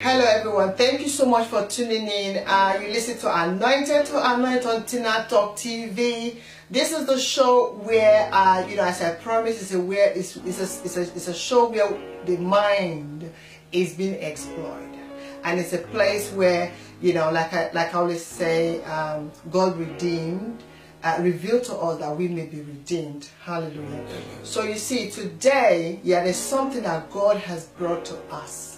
Hello everyone, thank you so much for tuning in. You listen to Anointed to Anoint on Tina Talk TV. This is the show where, as I promised, it's a show where the mind is being explored, and it's a place where, like I always say, God revealed to us that we may be redeemed. Hallelujah. So you see, today, there's something that God has brought to us.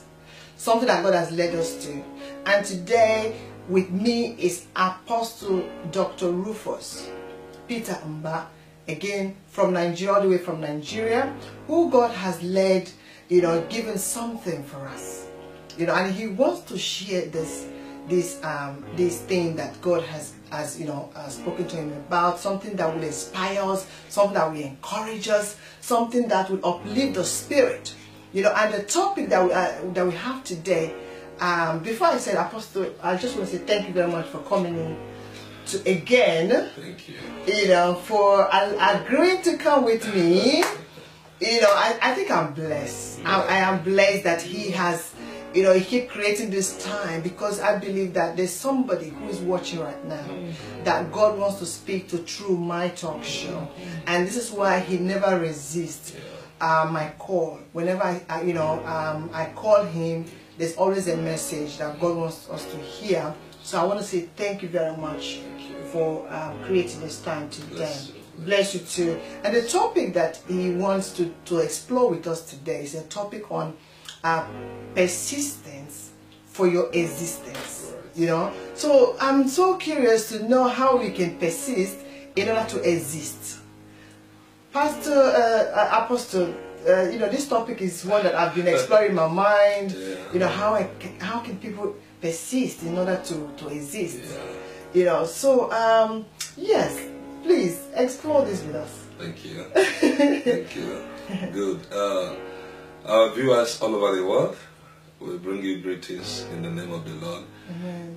Something that God has led us to. And today with me is Apostle Dr. Rufus Peter Mba, again from Nigeria, all the way from Nigeria, who God has led, given something for us. And he wants to share this thing that God has spoken to him about, something that will inspire us, something that will encourage us, something that will uplift the spirit. And the topic that we have today, before I said, Apostle, I just want to say thank you very much for coming in again. Thank you. For agreeing to come with me. I think I'm blessed. I am blessed that he has, he keep creating this time, because I believe that there's somebody who is watching right now that God wants to speak to through my talk show. And this is why he never resists my call. Whenever I call him, there's always a message that God wants us to hear. So I want to say thank you very much for creating this time today. Bless you too. And the topic that he wants to explore with us today is a topic on persistence for your existence. So I'm so curious to know how we can persist in order to exist. Pastor, Apostle, this topic is one that I've been exploring in my mind. How can people persist in order to exist? So yes, please explore this with us. Thank you. Thank you. Good. Our viewers all over the world, we bring you greetings in the name of the Lord.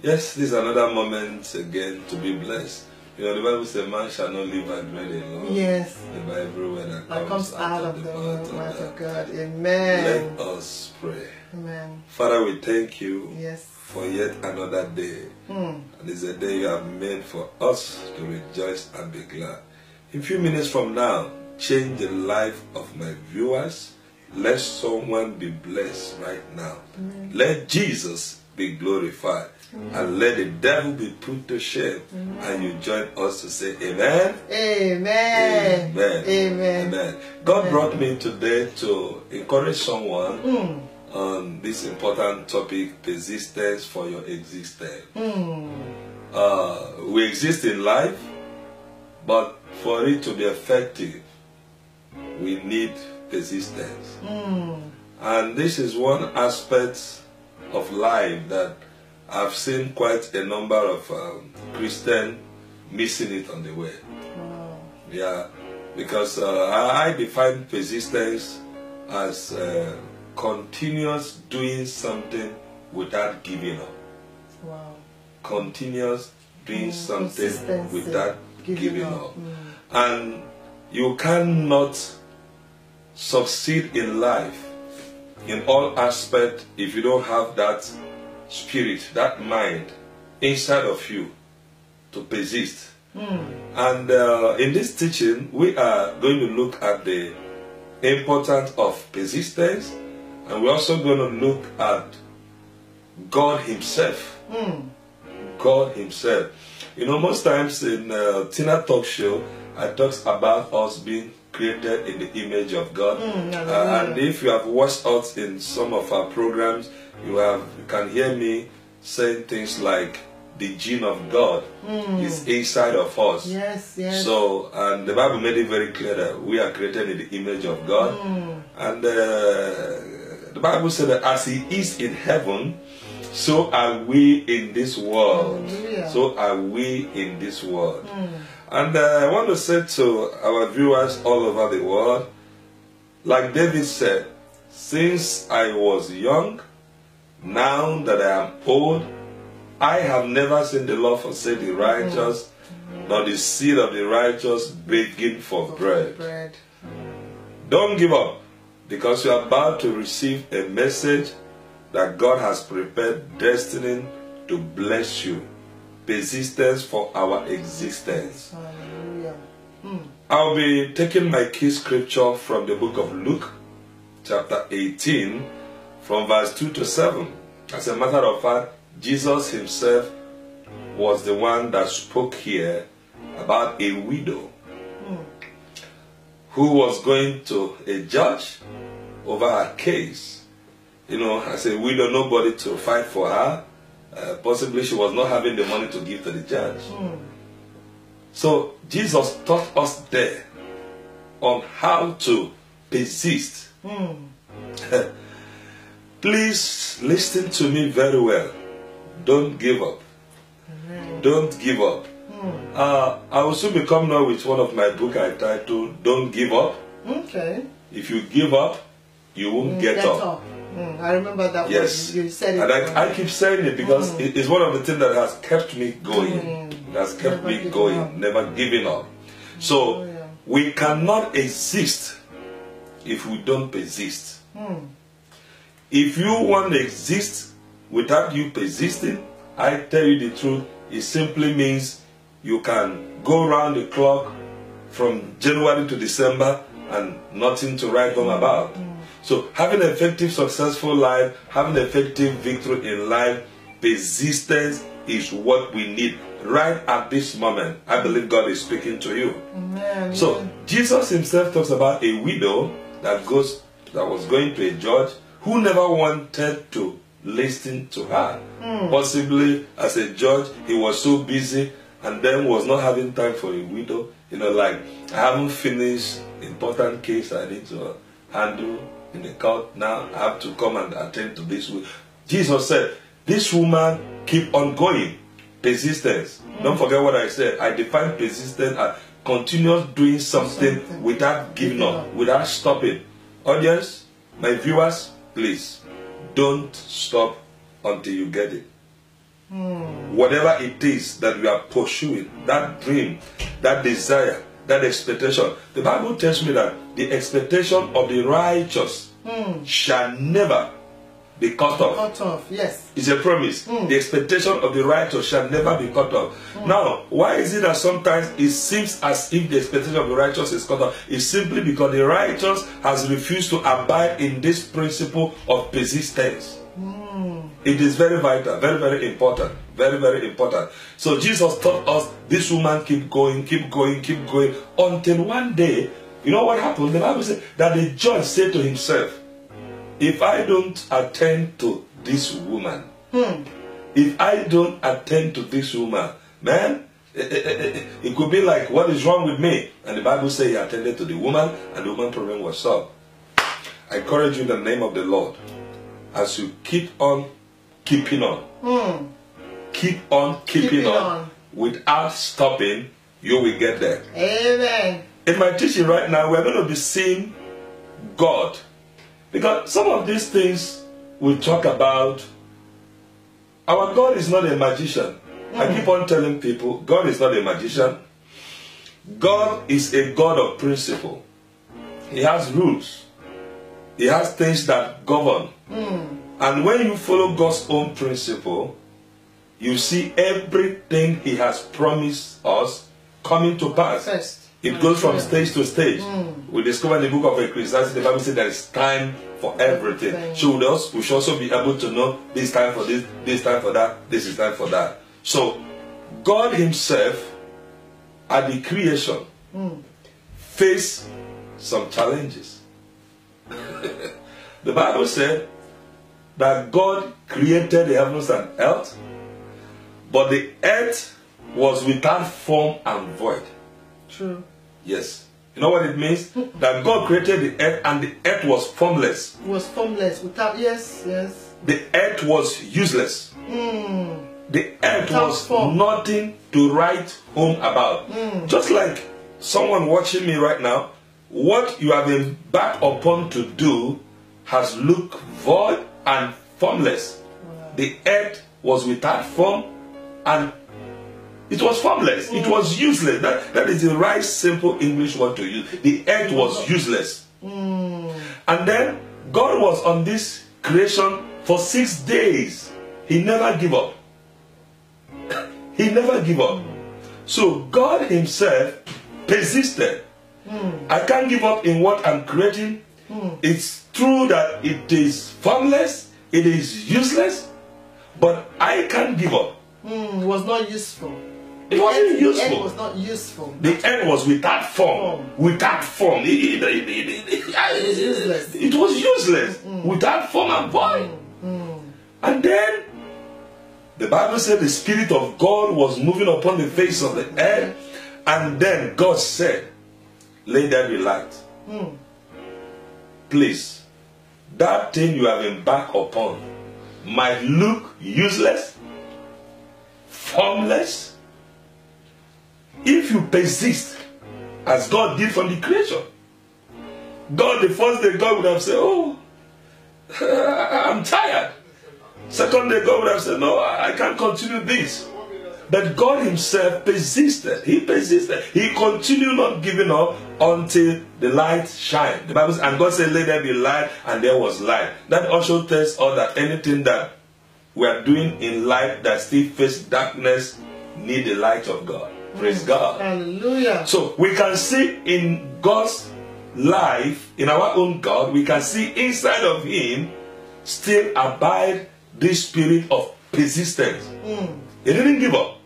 Yes, this is another moment again to be blessed. The Bible says, man shall not live by bread alone. Yes. But by every word that comes out of the mouth of God. Amen. Let us pray. Amen. Father, we thank you for yet another day. And it's a day you have made for us to rejoice and be glad. In a few minutes from now, change the life of my viewers. Let someone be blessed right now. Let Jesus be glorified. And let the devil be put to shame. And you join us to say amen. Amen. Amen. Amen. Amen. God brought me today to encourage someone on this important topic, persistence for your existence. We exist in life, but for it to be effective, we need persistence. And this is one aspect of life that I've seen quite a number of Christians missing it on the way. Because I define persistence as continuous doing something without giving up. Continuous doing something without giving up. And you cannot succeed in life in all aspects if you don't have that spirit, that mind inside of you to persist. And in this teaching, we are going to look at the importance of persistence, and we're also going to look at God Himself. God Himself. Most times in Tina Talk Show, I talk about us being created in the image of God. And if you have watched us in some of our programs, you can hear me saying things like the gene of God is inside of us. Yes. So, and the Bible made it very clear that we are created in the image of God. And the Bible said that as He is in heaven, so are we in this world. So are we in this world. And I want to say to our viewers all over the world, like David said, since I was young, now that I am old, I have never seen the Lord forsake the righteous, nor the seed of the righteous begging for bread. Don't give up, because you are about to receive a message that God has prepared destiny to bless you. Persistence for our existence. Hallelujah. I'll be taking my key scripture from the book of Luke, chapter 18, from verse 2 to 7. As a matter of fact, Jesus himself was the one that spoke here about a widow who was going to a judge over her case. You know, as a widow, nobody to fight for her. Possibly she was not having the money to give to the judge. So Jesus taught us there on how to persist. Please listen to me very well. Don't give up. Don't give up. I will soon be coming out with one of my books I titled Don't Give Up. Okay. If you give up, you won't get up. I remember that. Yes. You said it. And I keep saying it because it's one of the things that has kept me going. It has kept me going, never giving up. So we cannot exist if we don't persist. If you want to exist without you persisting, I tell you the truth, it simply means you can go around the clock from January to December and nothing to write home about. So having an effective, successful life, having an effective victory in life, persistence is what we need right at this moment. I believe God is speaking to you. Amen. So Jesus himself talks about a widow that was going to a judge who never wanted to listen to her. Possibly as a judge, he was so busy and then was not having time for a widow. You know, like, I haven't finished important case I need to handle in the court. Now I have to come and attend to this. Jesus said, this woman keep on going. Persistence. Don't forget what I said. I define persistence as continuous doing something without giving up, without stopping. Audience, my viewers, please, don't stop until you get it. Whatever it is that we are pursuing, that dream, that desire, that expectation. The Bible tells me that the expectation of the righteous shall never be cut off. Cut off, yes. It's a promise. The expectation of the righteous shall never be cut off. Now, why is it that sometimes it seems as if the expectation of the righteous is cut off? It's simply because the righteous has refused to abide in this principle of persistence. It is very vital, very, very important. Very, very important. So Jesus taught us, this woman keep going, keep going, keep going, until one day, you know what happened? The Bible said that the judge said to himself, if I don't attend to this woman, if I don't attend to this woman, man, it could be like, what is wrong with me? And the Bible says he attended to the woman, and the woman's problem was solved. I encourage you in the name of the Lord, as you keep on keeping on, keep on keeping on, without stopping, you will get there. Amen. In my teaching right now, we're going to be seeing God. Because some of these things we talk about, our God is not a magician. I keep on telling people, God is not a magician. God is a God of principle. He has rules. He has things that govern. And when you follow God's own principle, you see everything He has promised us coming to pass. It goes from stage to stage. We discover in the book of Ecclesiastes, the Bible says there is time for everything. So we should also be able to know this time for this time for that, this is time for that. So God Himself at the creation faced some challenges. The Bible said that God created the heavens and earth, but the earth was without form and void. True. Yes. You know what it means? That God created the earth and the earth was formless. It was formless. Without, yes. The earth was useless. The earth was nothing to write home about. Just like someone watching me right now, what you have been back upon to do has looked void and formless. The earth was without form and it was formless. It was useless. That is the right simple English word to use. The earth was useless. And then God was on this creation For 6 days, he never gave up. He never gave up. So God himself persisted. I can't give up in what I'm creating. It's true that it is formless, it is useless, but I can't give up. It was not useful. It wasn't useful. The end was not useful. The end was without form. Without form. It was useless. It was useless. Without form and void. And then the Bible said the Spirit of God was moving upon the face of the earth. And then God said, let there be light. Please, that thing you have embarked upon might look useless, formless, if you persist, as God did from the creation. God, the first day, God would have said, oh, I'm tired. Second day, God would have said, no, I can't continue this. But God himself persisted. He persisted. He continued not giving up until the light shined. The Bible says, and God said, let there be light, and there was light. That also tells us that anything that we are doing in life that still faces darkness need the light of God. Praise God. Hallelujah. So we can see in God's life, in our own God, we can see inside of him still abide this spirit of persistence. He didn't give up.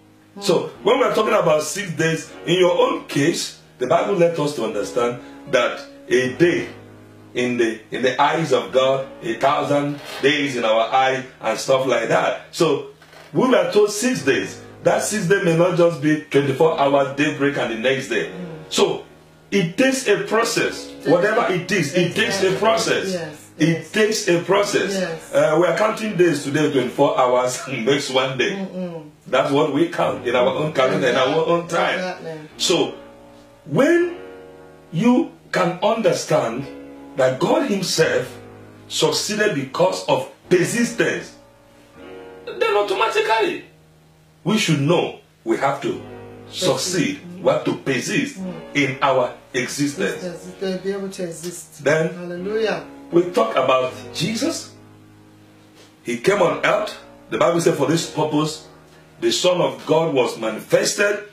So when we're talking about 6 days, in your own case, the Bible lets us to understand that a day in the eyes of God, 1,000 days in our eye, and stuff like that. So we were told 6 days. That 6 days may not just be 24 hours, daybreak, and the next day. So it takes a process. Whatever it is, it takes a process. Yes. It takes a process. Yes. We are counting days today, 24 hours makes 1 day. That's what we count in our own calendar, in our own time. Exactly. So when you can understand that God himself succeeded because of persistence, then automatically we should know we have to succeed. We have to persist in our existence. To be able to exist. Then hallelujah. We talk about Jesus. He came on earth. The Bible said for this purpose, the Son of God was manifested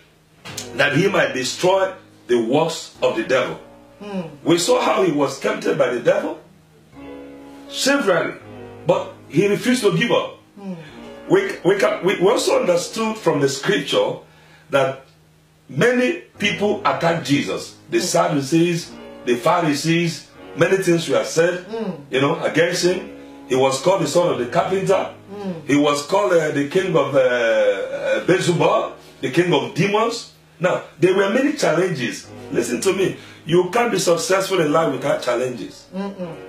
that he might destroy the works of the devil. We saw how he was tempted by the devil severally, but he refused to give up. We also understood from the scripture that many people attacked Jesus. The Sadducees, the Pharisees, many things were said, against him. He was called the son of the carpenter. He was called the king of Beelzebub, the king of demons. Now, there were many challenges. Listen to me. You can't be successful in life without challenges.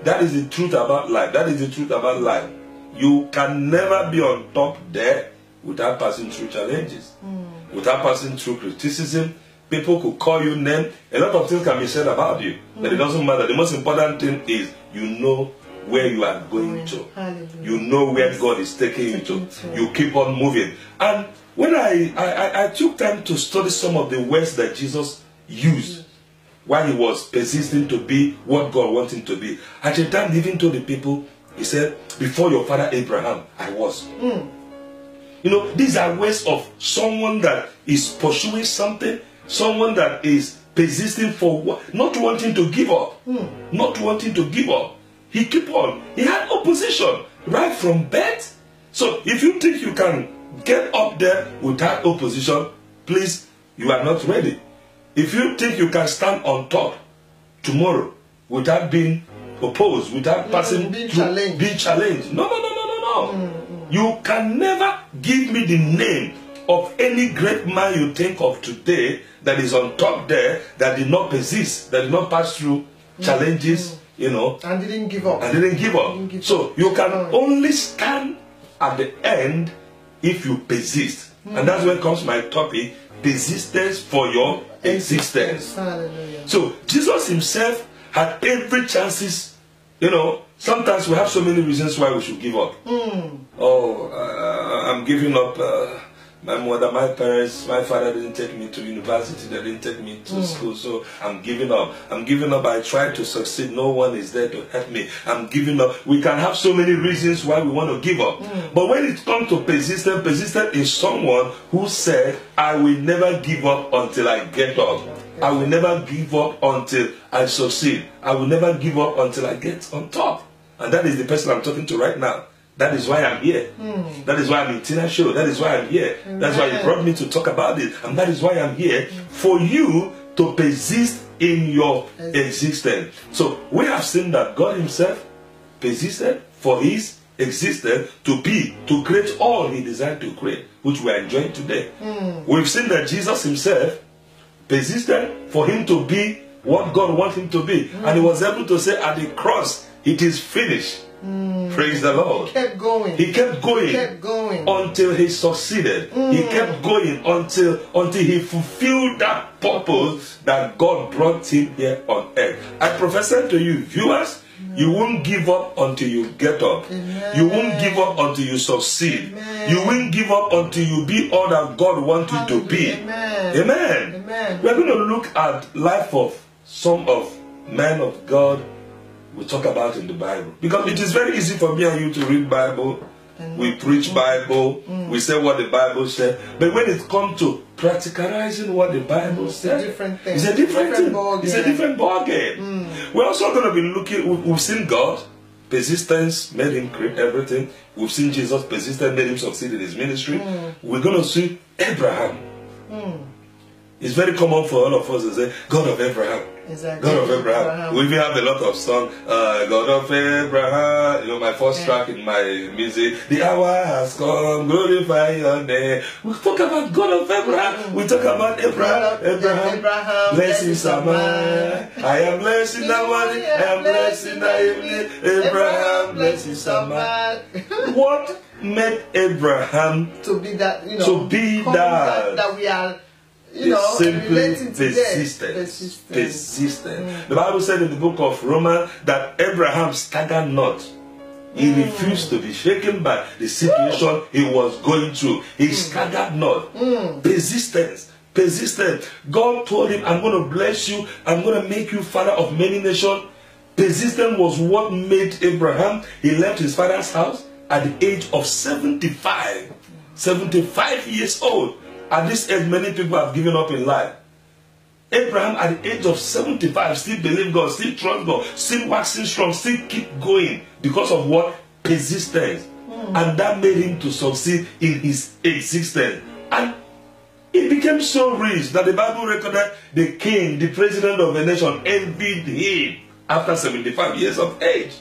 That is the truth about life. That is the truth about life. You can never be on top there without passing through challenges. Without passing through criticism. People could call you names. A lot of things can be said about you. But it doesn't matter. The most important thing is you know where you are going to. You know where God is taking you to. You keep on moving. And when I took time to study some of the words that Jesus used while he was persisting to be what God wanted him to be. At the time, even told the people, he said, before your father Abraham, I was. These are words of someone that is pursuing something, someone that is persisting for what, not wanting to give up. Not wanting to give up. He kept on. He had opposition right from birth. So if you think you can get up there without opposition, please, you are not ready. If you think you can stand on top tomorrow without being opposed, without being challenged. No. You can never give me the name of any great man you think of today that is on top there, that did not persist, that did not pass through challenges, and didn't give up. So you can only stand at the end if you persist. And that's where comes my topic, persistence for your existence. Hallelujah. So Jesus himself had every chances. Sometimes we have so many reasons why we should give up. I'm giving up. My mother, my parents, my father didn't take me to university. They didn't take me to school. So I'm giving up. I'm giving up. I tried to succeed. No one is there to help me. I'm giving up. We can have so many reasons why we want to give up. But when it comes to persistence, persistence is someone who said, I will never give up until I get up. I will never give up until I succeed. I will never give up until I get on top. And that is the person I'm talking to right now. That is why I'm here. That is why I'm in Tina's show. That is why I'm here. That's why you brought me to talk about it. And that is why I'm here, for you to persist in your existence. So we have seen that God himself persisted for his existence to be, to create all he desired to create, which we are enjoying today. We've seen that Jesus himself persisted for him to be what God wanted him to be. And he was able to say at the cross, it is finished. Praise the Lord. He kept going. He kept going. He kept going until he succeeded. He kept going until he fulfilled that purpose that God brought him here on earth. I prophesy to you, viewers, you won't give up until you get up. Amen. You won't give up until you succeed. Amen. You won't give up until you be all that God wants you to be. Amen. Amen. Amen. We're going to look at life of some of men of God we talk about in the Bible. Because it is very easy for me and you to read Bible. We preach Bible. We say what the Bible says. But when it comes to practicalizing what the Bible says, it's a different thing. It's a different ball game. We're also going to be looking, we've seen God. Persistence made him create everything. We've seen Jesus. Persistence made him succeed in his ministry. We're going to see Abraham. It's very common for all of us to say, God of Abraham. Exactly. God of Abraham. We even have a lot of songs. God of Abraham. You know, my first track in my music. The hour has come. Glorify your name. We talk about God of Abraham. We talk about Abraham. Abraham. Blessings are mine. I am blessed in the morning. I am blessed in the evening. Abraham. Blessings are mine. What made Abraham to be that? You know, to be that we are. Simply persistent. The Bible said in the book of Romans that Abraham staggered not. He refused to be shaken by the situation he was going through. He staggered not. Persistence. Persistent. God told him, I'm going to bless you. I'm going to make you father of many nations. Persistence was what made Abraham. He left his father's house at the age of 75. 75 years old. At this age, many people have given up in life. Abraham, at the age of 75, still believed God, still trust God, still waxing strong, still keep going. Because of what? Persistence. And that made him to succeed in his existence. And he became so rich that the Bible recorded the king, the president of a nation, envied him after 75 years of age.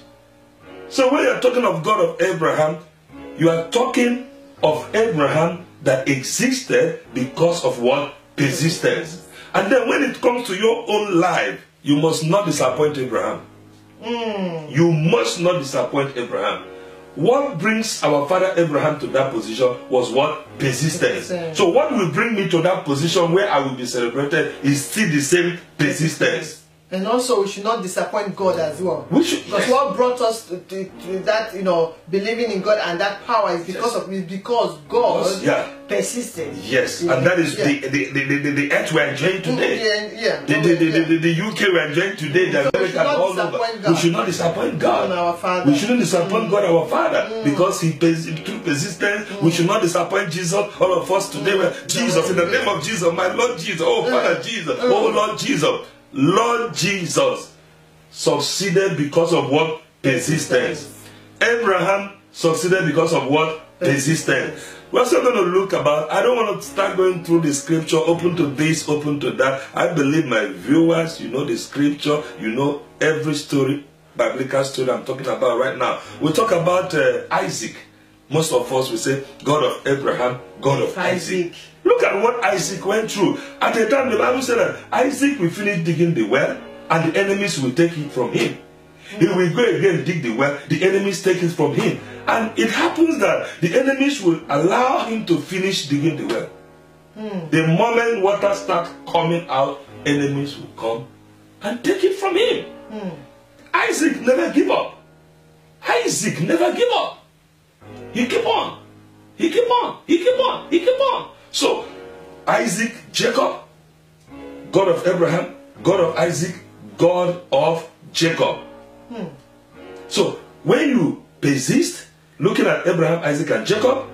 So when you're talking of God of Abraham, you are talking of Abraham that existed because of what? Persistence. And then when it comes to your own life, you must not disappoint Abraham. You must not disappoint Abraham. What brings our father Abraham to that position was what? Persistence. So what will bring me to that position where I will be celebrated is still the same persistence. And also, we should not disappoint God as well. Because what brought us to that, believing in God and that power is because God persisted. Yes, and that is the earth we are enjoying today. The UK we are enjoying today. The America all over. We should not disappoint God. Our Father. We shouldn't disappoint God, our Father, because He through persistence. We should not disappoint Jesus. All of us today, Jesus, in the name of Jesus, my Lord Jesus, oh Father Jesus, oh Lord Jesus. Lord Jesus succeeded because of what? Persistence. Abraham succeeded because of what? Persistence. We're also going to look about, I don't want to start going through the scripture, open to this, open to that. I believe my viewers, you know the scripture, you know every story, biblical story I'm talking about right now. We'll talk about Isaac. Most of us will say, God of Abraham, God of Isaac. Look at what Isaac went through. At the time, the Bible said that Isaac will finish digging the well, and the enemies will take it from him. He will go again, dig the well, the enemies take it from him. And it happens that the enemies will allow him to finish digging the well. The moment water starts coming out, enemies will come and take it from him. Isaac never give up. Isaac never give up. He keep on. He keep on. He keep on. He keep on. So, Isaac, Jacob, God of Abraham, God of Isaac, God of Jacob. So, when you persist, looking at Abraham, Isaac, and Jacob,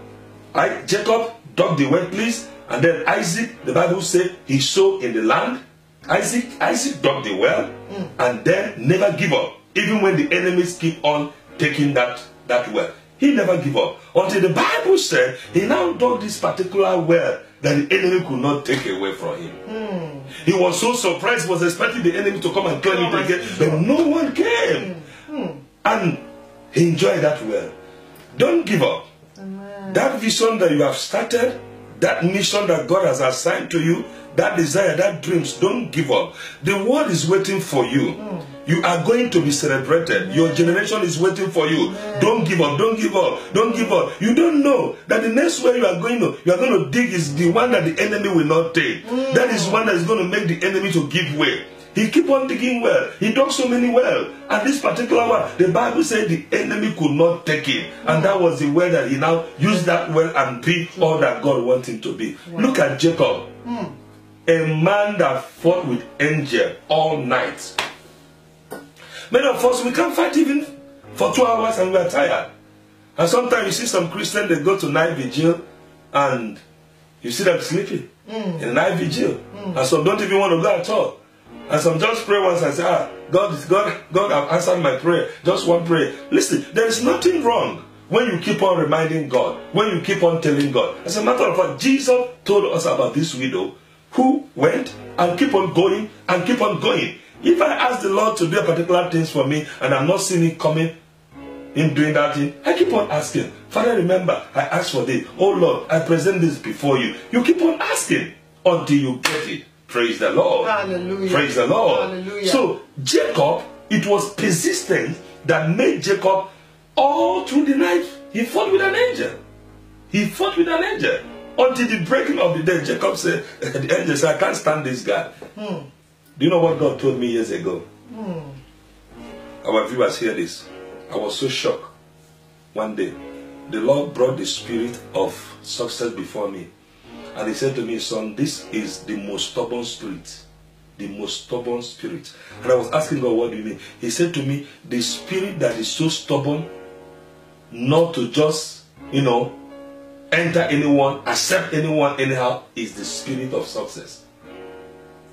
Jacob dug the wet place, and then Isaac, the Bible said, he sowed in the land. Isaac dug the well, and then never give up. Even when the enemies keep on taking that well. He never give up. Until the Bible said, he now dug this particular well that the enemy could not take away from him. He was so surprised, was expecting the enemy to come and claim it again, but no one came. And he enjoyed that well. Don't give up. Amen. That vision that you have started, that mission that God has assigned to you, that desire, that dreams, don't give up. The world is waiting for you. You are going to be celebrated. Your generation is waiting for you. Don't give up. Don't give up. Don't give up. You don't know that the next way you are going to dig is the one that the enemy will not take. That is one that is going to make the enemy to give way. He keep on digging well. He dug so many well. And this particular one, the Bible said the enemy could not take it. And that was the way that he now used that well and be all that God wanted him to be. Look at Jacob. A man that fought with angel all night. Many of us, we can't fight even for 2 hours and we are tired. And sometimes you see some Christians, they go to night vigil and you see them sleeping in night vigil. And some don't even want to go at all. And some just pray once and say, God have answered my prayer. Just one prayer. Listen, there is nothing wrong when you keep on reminding God, when you keep on telling God. As a matter of fact, Jesus told us about this widow who went and keep on going and keep on going. If I ask the Lord to do a particular thing for me and I'm not seeing it coming, in doing that thing, I keep on asking. Father, remember, I asked for this. Oh Lord, I present this before you. You keep on asking until you get it. Praise the Lord. Hallelujah. Praise the Lord. Hallelujah. So Jacob, it was persistence that made Jacob all through the night. He fought with an angel. He fought with an angel. Until the breaking of the day, Jacob said, the angel said, I can't stand this guy. Do you know what God told me years ago? Our viewers hear this. I was so shocked. One day, the Lord brought the spirit of success before me. And he said to me, son, this is the most stubborn spirit. The most stubborn spirit. And I was asking God, what do you mean? He said to me, the spirit that is so stubborn, not to just, enter anyone, accept anyone anyhow, is the spirit of success.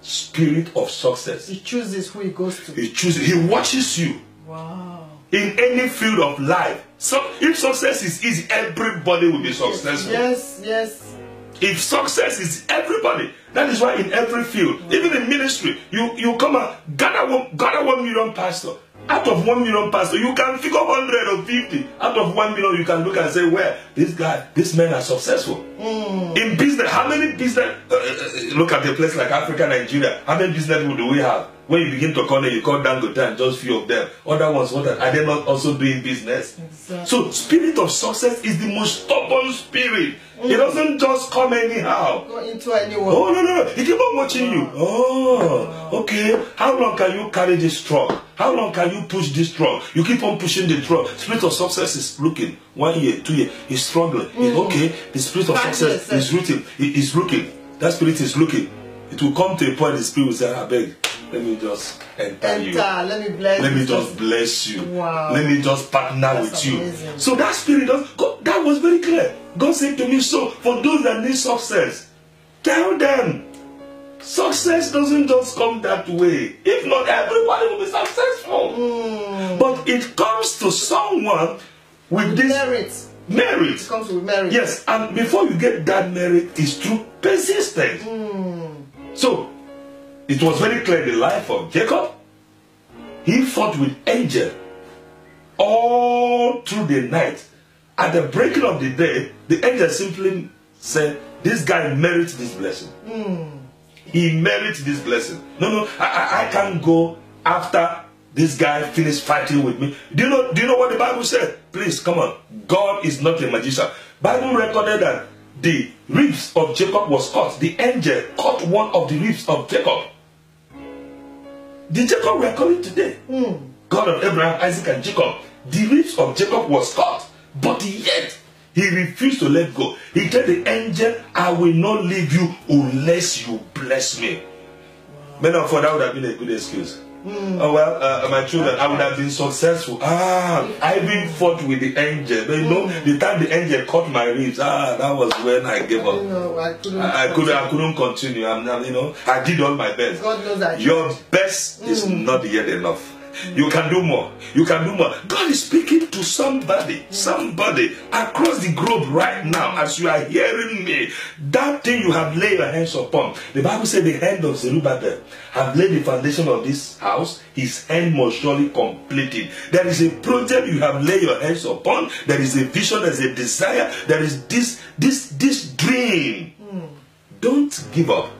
Spirit of success. He chooses who he goes to. He chooses. He watches you. Wow. In any field of life. So if success is easy, everybody will be successful. Yes. If success is everybody, that is why in every field, even in ministry, you come and gather 1 million pastor. Out of 1 million pastor, you can figure 100 or 50. Out of 1 million, you can look and say, well, this men are successful. In business, how many business, look at a place like Africa, Nigeria, how many business people do we have? When you begin to call them, you call Dangote and just few of them. Other ones, are they not also doing business? Exactly. So, spirit of success is the most stubborn spirit. It doesn't just come anyhow. Go into anyone. Oh, no. He keep on watching you. Oh, okay. How long can you carry this truck? How long can you push this truck? You keep on pushing the truck. Spirit of success is looking. 1 year, 2 years. He's struggling. He's okay. The spirit of success is looking. He's looking. That spirit is looking. It will come to a point the spirit will say, I beg, let me just enter you. Let me bless you. Let me just bless you. Wow. Let me just partner with you. Amazing. So that spirit, that was very clear. God said to me, so for those that need success, tell them, success doesn't just come that way. If not, everybody will be successful. But it comes to someone with this merit. It comes with merit. Yes, and before you get that merit, it's through persistence. So, it was very clear in the life of Jacob. He fought with angel all through the night. At the breaking of the day, the angel simply said, this guy merits this blessing. He merits this blessing. No, I can't go after this guy finished fighting with me. Do you know what the Bible said? Please, come on. God is not a magician. Bible recorded that the ribs of Jacob was cut. The angel cut one of the ribs of Jacob. The Jacob we are calling today, God of Abraham, Isaac, and Jacob, the ribs of Jacob was cut, but yet He refused to let go. He told the angel, I will not leave you unless you bless me. Men of God, that would have been a good excuse. Oh, well, my children, I would have been successful. I even fought with the angel. But you know, the time the angel caught my ribs, that was when I gave up. I couldn't continue. I did all my best. God knows that. Your best is not yet enough. You can do more. You can do more. God is speaking to somebody across the globe right now as you are hearing me. That thing you have laid your hands upon. The Bible said the hand of Zerubbabel have laid the foundation of this house. His hand must surely complete it. There is a project you have laid your hands upon. There is a vision. There is a desire. There is this dream. Don't give up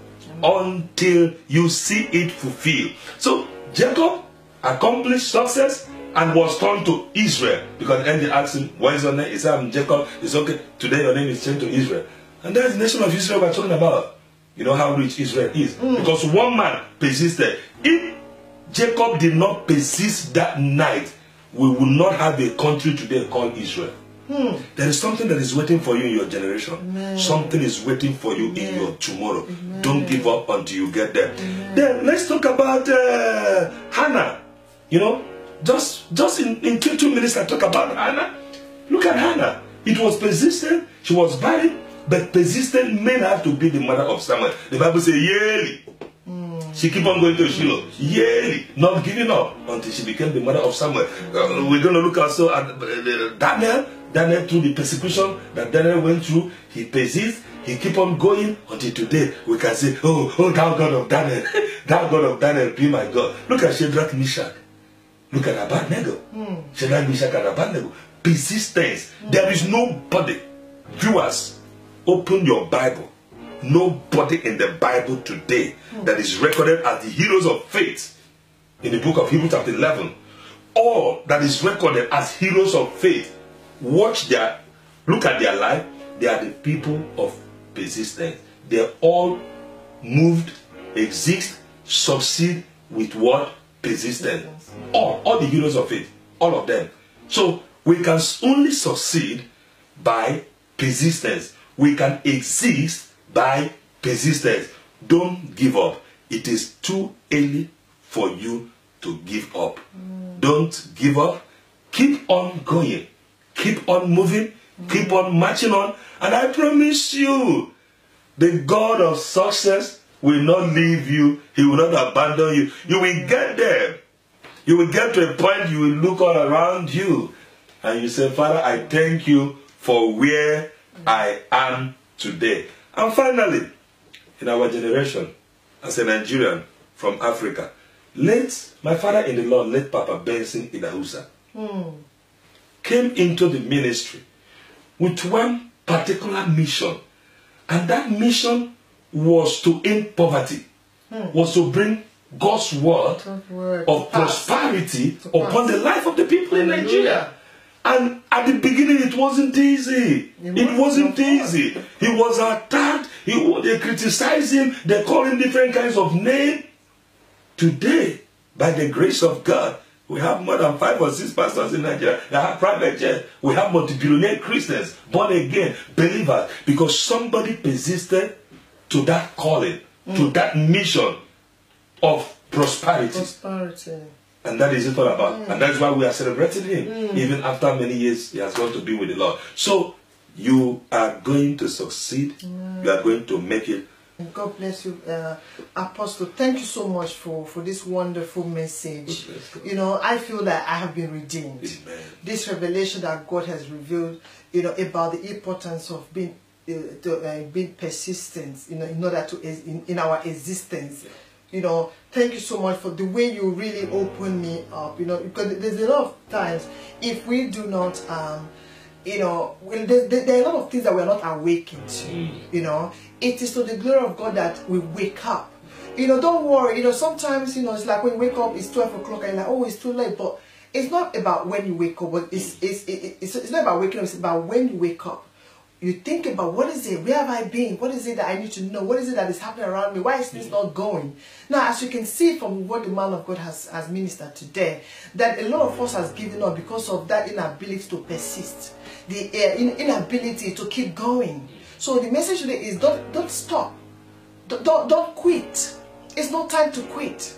until you see it fulfilled. So Jacob accomplished success and was turned to Israel, because the angel asked him, what is your name? He said, I'm Jacob. It's okay, today your name is changed to Israel. And that's the nation of Israel we're talking about. You know how rich Israel is, because one man persisted. If Jacob did not persist that night, we would not have a country today called Israel. There is something that is waiting for you in your generation. Amen. Something is waiting for you in your tomorrow. Amen. Don't give up until you get there. Then let's talk about Hannah. You know, just in 2 minutes I talk about Hannah. Look at Hannah. It was persistent. She was barren, but persistent men have to be the mother of Samuel. The Bible says yearly. She keep on going to Shiloh, yearly, not giving up until she became the mother of Samuel. We're going to look also at Daniel. Daniel, through the persecution that Daniel went through, he persisted. He keep on going until today. We can say, oh, thou God of Daniel, thou God of Daniel, be my God. Look at Shadrach, Meshach. Look at Abednego. Shadrach, Meshach, and Abednego. Persistence. There is nobody. Viewers, open your Bible. Nobody in the Bible today that is recorded as the heroes of faith in the book of Hebrews chapter 11, or that is recorded as heroes of faith. Look at their life. They are the people of persistence. They all moved, exist, succeed with what? Persistence. All the heroes of faith, all of them. So we can only succeed by persistence. We can exist by persistence. Don't give up. It is too early for you to give up. Don't give up. Keep on going. Keep on moving. Keep on marching on. And I promise you, the God of success will not leave you. He will not abandon you. You will get there. You will get to a point you will look all around you and you say, Father, I thank you for where I am today. And finally, in our generation, as a Nigerian from Africa, my father in the Lord, late Papa Benson Idahusa, came into the ministry with one particular mission. And that mission was to end poverty, was to bring God's word of prosperity upon the life of the people in Nigeria. And at the beginning, it wasn't easy. It wasn't easy. He was attacked. They criticized him. They called him different kinds of names. Today, by the grace of God, we have more than 5 or 6 pastors in Nigeria that have private jets. We have multi-billionaire Christians, born again, believers, because somebody persisted to that calling, to that mission of prosperity. And that is it all about. And that's why we are celebrating him. Even after many years, he has gone to be with the Lord. So, you are going to succeed. You are going to make it. God bless you, Apostle. Thank you so much for this wonderful message. You know, I feel that I have been redeemed. Amen. This revelation that God has revealed, you know, about the importance of being persistent, you know, in order to in our existence. You know, thank you so much for the way you really open me up. You know, because there's a lot of times if we do not, you know, there are a lot of things that we're not awakened to. You know, it is to the glory of God that we wake up. You know, don't worry. You know, sometimes, you know, it's like when you wake up, it's 12 o'clock, and you're like, oh, it's too late. But it's not about when you wake up. But it's not about waking up. It's about when you wake up. you think about, what is it? Where have I been? What is it that I need to know? What is it that is happening around me? Why is this not going? Now, as you can see from what the man of God has ministered today, that a lot of us has given up because of that inability to persist, the inability to keep going. So the message today is don't stop. Don't quit. It's not time to quit.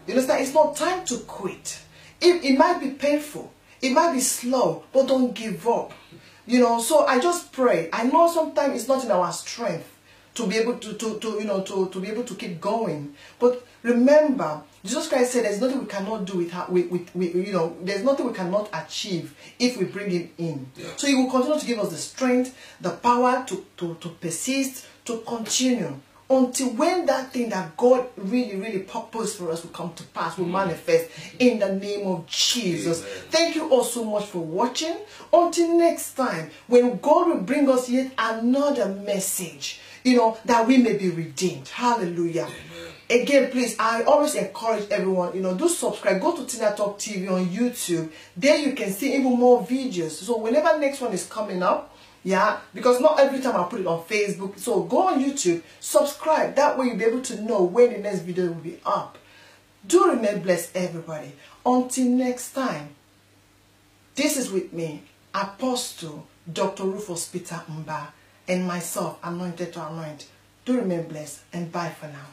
You understand? It's not time to quit. It might be painful. It might be slow, but don't give up. You know, so I just pray. I know sometimes it's not in our strength to be able to be able to keep going. But remember, Jesus Christ said there's nothing we cannot do there's nothing we cannot achieve if we bring him in. Yeah. So he will continue to give us the strength, the power to persist, to continue, until when that thing that God really, really purposed for us will come to pass, will manifest in the name of Jesus. Amen. Thank you all so much for watching. Until next time, when God will bring us yet another message, that we may be redeemed. Hallelujah. Amen. Again, please, I always encourage everyone, do subscribe. Go to Tina Talk TV on YouTube. There you can see even more videos. So whenever next one is coming up, yeah, because not every time I put it on Facebook. So go on YouTube, subscribe. That way you'll be able to know when the next video will be up. Do remain blessed, everybody. Until next time, this is with me, Apostle Dr. Rufus Peter Mba, and myself, Anointed to Anoint. Do remain blessed, and bye for now.